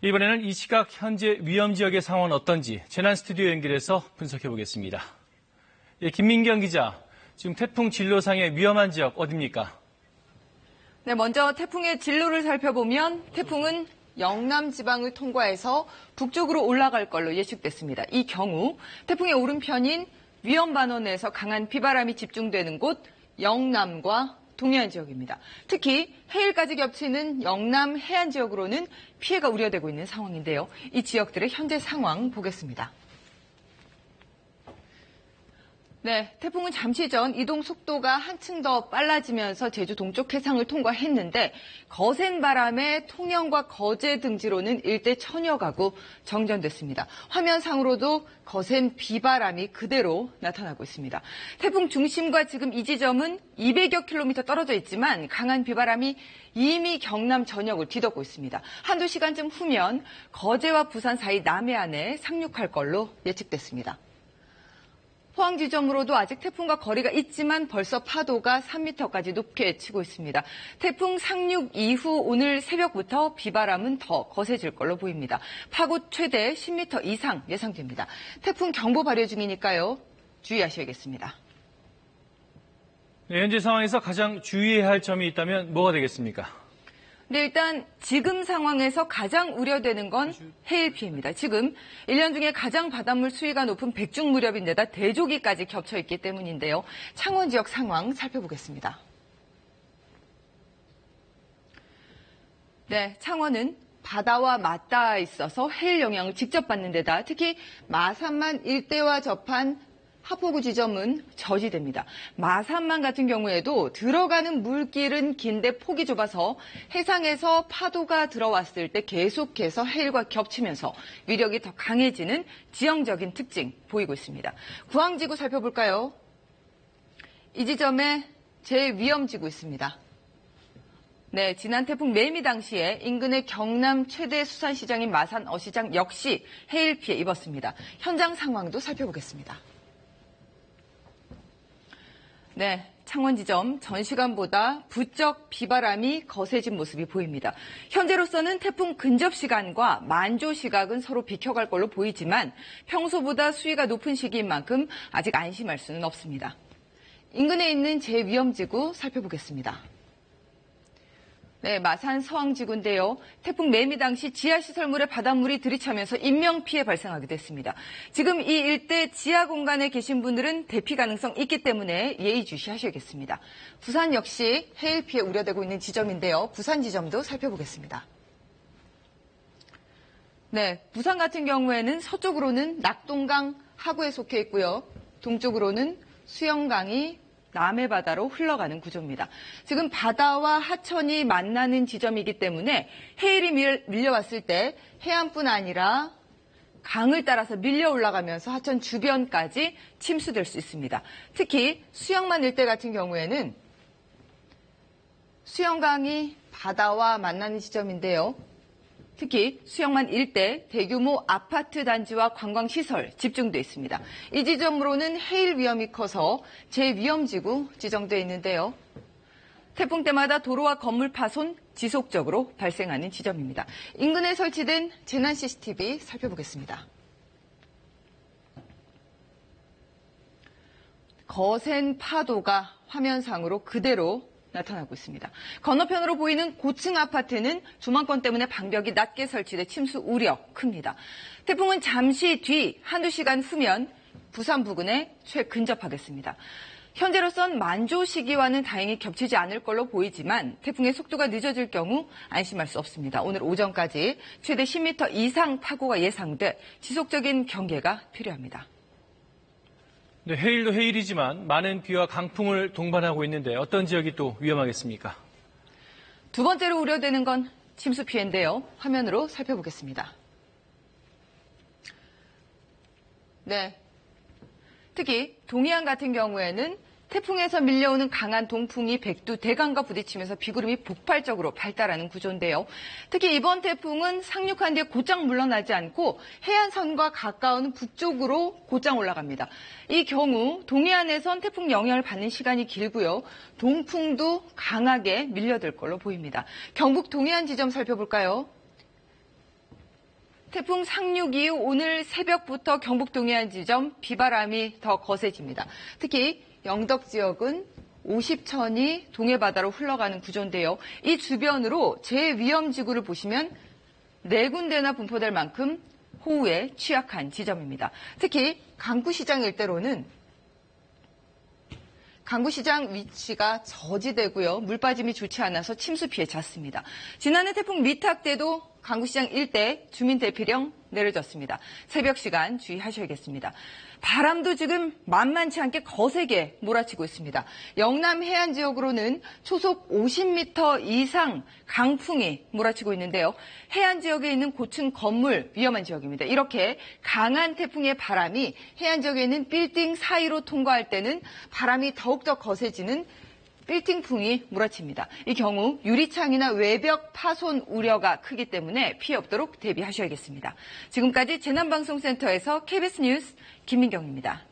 이번에는 이 시각 현재 위험 지역의 상황은 어떤지 재난 스튜디오 연결해서 분석해 보겠습니다. 김민경 기자, 지금 태풍 진로상의 위험한 지역 어디입니까? 네, 먼저 태풍의 진로를 살펴보면 태풍은 영남 지방을 통과해서 북쪽으로 올라갈 걸로 예측됐습니다. 이 경우 태풍의 오른편인 위험반원에서 강한 비바람이 집중되는 곳 영남과 동해안 지역입니다. 특히 해일까지 겹치는 영남 해안 지역으로는 피해가 우려되고 있는 상황인데요. 이 지역들의 현재 상황 보겠습니다. 네, 태풍은 잠시 전 이동 속도가 한층 더 빨라지면서 제주 동쪽 해상을 통과했는데 거센 바람에 통영과 거제 등지로는 일대 천여 가구 정전됐습니다. 화면상으로도 거센 비바람이 그대로 나타나고 있습니다. 태풍 중심과 지금 이 지점은 200여 킬로미터 떨어져 있지만 강한 비바람이 이미 경남 전역을 뒤덮고 있습니다. 한두 시간쯤 후면 거제와 부산 사이 남해안에 상륙할 걸로 예측됐습니다. 포항 지점으로도 아직 태풍과 거리가 있지만 벌써 파도가 3m까지 높게 치고 있습니다. 태풍 상륙 이후 오늘 새벽부터 비바람은 더 거세질 걸로 보입니다. 파고 최대 10m 이상 예상됩니다. 태풍 경보 발효 중이니까요. 주의하셔야겠습니다. 네, 현재 상황에서 가장 주의해야 할 점이 있다면 뭐가 되겠습니까? 네, 일단 지금 상황에서 가장 우려되는 건 해일 피해입니다. 지금 1년 중에 가장 바닷물 수위가 높은 백중 무렵인데다 대조기까지 겹쳐 있기 때문인데요. 창원 지역 상황 살펴보겠습니다. 네, 창원은 바다와 맞닿아 있어서 해일 영향을 직접 받는 데다 특히 마산만 일대와 접한 하포구 지점은 저지됩니다. 마산만 같은 경우에도 들어가는 물길은 긴데 폭이 좁아서 해상에서 파도가 들어왔을 때 계속해서 해일과 겹치면서 위력이 더 강해지는 지형적인 특징 보이고 있습니다. 구항지구 살펴볼까요? 이 지점에 제위험지구 있습니다. 네, 지난 태풍 매미 당시에 인근의 경남 최대 수산시장인 마산 어시장 역시 해일 피해 입었습니다. 현장 상황도 살펴보겠습니다. 네, 창원 지점 전 시간보다 부쩍 비바람이 거세진 모습이 보입니다. 현재로서는 태풍 근접 시간과 만조 시각은 서로 비켜갈 걸로 보이지만 평소보다 수위가 높은 시기인 만큼 아직 안심할 수는 없습니다. 인근에 있는 제위험지구 살펴보겠습니다. 네, 마산 서항지구인데요. 태풍 매미 당시 지하시설물에 바닷물이 들이차면서 인명피해 발생하기도 했습니다. 지금 이 일대 지하 공간에 계신 분들은 대피 가능성 있기 때문에 예의주시하셔야겠습니다. 부산 역시 해일 피해 우려되고 있는 지점인데요. 부산 지점도 살펴보겠습니다. 네, 부산 같은 경우에는 서쪽으로는 낙동강 하구에 속해 있고요. 동쪽으로는 수영강이 남해 바다로 흘러가는 구조입니다. 지금 바다와 하천이 만나는 지점이기 때문에 해일이 밀려왔을 때 해안뿐 아니라 강을 따라서 밀려 올라가면서 하천 주변까지 침수될 수 있습니다. 특히 수영만 일대 같은 경우에는 수영강이 바다와 만나는 지점인데요. 특히 수영만 일대 대규모 아파트 단지와 관광시설 집중돼 있습니다. 이 지점으로는 해일 위험이 커서 제위험지구 지정돼 있는데요. 태풍 때마다 도로와 건물 파손 지속적으로 발생하는 지점입니다. 인근에 설치된 재난 CCTV 살펴보겠습니다. 거센 파도가 화면상으로 그대로 나타나고 있습니다. 건너편으로 보이는 고층 아파트는 조망권 때문에 방벽이 낮게 설치돼 침수 우려 큽니다. 태풍은 잠시 뒤 한두 시간 후면 부산 부근에 최근접하겠습니다. 현재로선 만조 시기와는 다행히 겹치지 않을 걸로 보이지만 태풍의 속도가 늦어질 경우 안심할 수 없습니다. 오늘 오전까지 최대 10m 이상 파고가 예상돼 지속적인 경계가 필요합니다. 네, 해일도 해일이지만 많은 비와 강풍을 동반하고 있는데 어떤 지역이 또 위험하겠습니까? 두 번째로 우려되는 건 침수 피해인데요. 화면으로 살펴보겠습니다. 네, 특히 동해안 같은 경우에는 태풍에서 밀려오는 강한 동풍이 백두 대강과 부딪히면서 비구름이 폭발적으로 발달하는 구조인데요. 특히 이번 태풍은 상륙한 뒤에 곧장 물러나지 않고 해안선과 가까운 북쪽으로 곧장 올라갑니다. 이 경우 동해안에선 태풍 영향을 받는 시간이 길고요. 동풍도 강하게 밀려들 걸로 보입니다. 경북 동해안 지점 살펴볼까요? 태풍 상륙 이후 오늘 새벽부터 경북 동해안 지점 비바람이 더 거세집니다. 특히 영덕 지역은 50천이 동해바다로 흘러가는 구조인데요. 이 주변으로 제위험지구를 보시면 4군데나 분포될 만큼 호우에 취약한 지점입니다. 특히 강구시장 일대로는 강구시장 위치가 저지되고요. 물빠짐이 좋지 않아서 침수 피해 잦습니다. 지난해 태풍 미탁 때도 강구시장 일대 주민 대피령 내려졌습니다. 새벽 시간 주의하셔야겠습니다. 바람도 지금 만만치 않게 거세게 몰아치고 있습니다. 영남 해안 지역으로는 초속 50m 이상 강풍이 몰아치고 있는데요. 해안 지역에 있는 고층 건물 위험한 지역입니다. 이렇게 강한 태풍의 바람이 해안 지역에 있는 빌딩 사이로 통과할 때는 바람이 더욱더 거세지는 빌딩풍이 몰아칩니다. 이 경우 유리창이나 외벽 파손 우려가 크기 때문에 피해 없도록 대비하셔야겠습니다. 지금까지 재난방송센터에서 KBS 뉴스 김민경입니다.